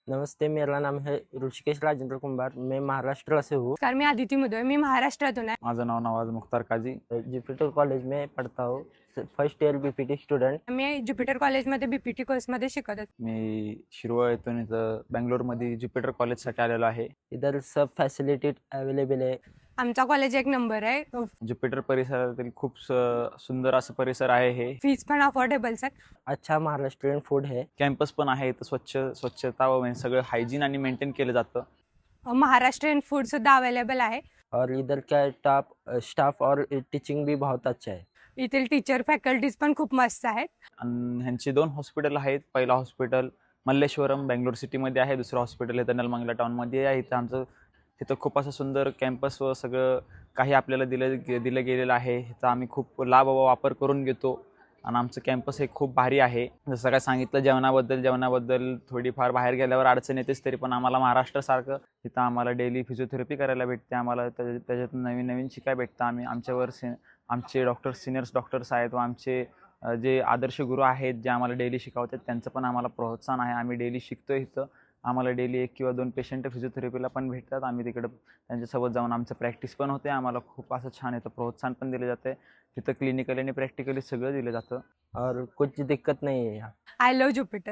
नमस्ते, मेरा नाम है ऋषिकेश राजेंद्र कुंभार। मैं महाराष्ट्र से हूँ। नमस्कार, मी आदिती मुदळे, मी महाराष्ट्रातून आहे. माझं नाव नवाज मुख्तार काजी. जुपिटर कॉलेज में पढ़ता हूँ। First year BPT student. मी ज्युपिटर कॉलेजमध्ये बीपीटी कोर्समध्ये शिकत आहे. मी शिरवळ येथून इथं बँगलोरमध्ये ज्युपिटर कॉलेजसाठी आलेलो आहे. इधर सब फैसिलिटी अवेलेबल है। आमचा कॉलेज एक नंबर आहे. ज्युपिटर परिसरातील खूप सुंदर असं परिसर आहे हे. फीज पण अफोर्डेबल आहे. अच्छा महाराष्ट्रीयन फूड है। कॅम्पस पण आहे इथं स्वच्छता व सगळं हायजीन आणि मेंटेन केलं जातं. महाराष्ट्रीयन फूड सुद्धा अवेलेबल आहे. और इधर का स्टाफ और टीचिंग भी बहुत अच्छा है। इथील टीचर फॅकल्टीज पण खूप मस्त आहेत. आणि ह्यांची 2 हॉस्पिटल आहेत. पहिला हॉस्पिटल मल्लेश्वरम बँगलोर सिटीमध्ये आहे. दुसरं हॉस्पिटल हे नलमंगला टाउनमध्ये आहे. इथं खूप असं सुंदर कॅम्पस व सगळं काही आपल्याला दिलं गेलेलं आहे. ह्याचा आम्ही खूप लाभ व वापर करून घेतो आणि आमचं कॅम्पस हे खूप भारी आहे. जसं काय सांगितलं जेवणाबद्दल थोडीफार बाहेर गेल्यावर अडचण येतेच, तरी पण आम्हाला महाराष्ट्रासारखं इथं आम्हाला डेली फिजिओथेरपी करायला भेटते. आम्हाला त्याच्यातून नवीन शिकायला भेटतं. आमचे सिनियर्स डॉक्टर्स आहेत व आमचे जे आदर्श गुरु आहेत जे आम्हाला डेली शिकवतात त्यांचं पण आम्हाला प्रोत्साहन आहे. आम्ही डेली शिकतो इथं. आम्हाला डेली 1 किंवा 2 पेशंट फिजिओथेरपीला पण भेटतात. आम्ही तिकडं त्यांच्यासोबत जाऊन आमचं प्रॅक्टिस पण होते. आम्हाला खूप असं छान इथं प्रोत्साहन पण दिलं जातं. तिथं क्लिनिकली आणि प्रॅक्टिकली सगळं दिलं जातं. और कुछ दिक्कत नहीं है यहाँ। I love Jupiter.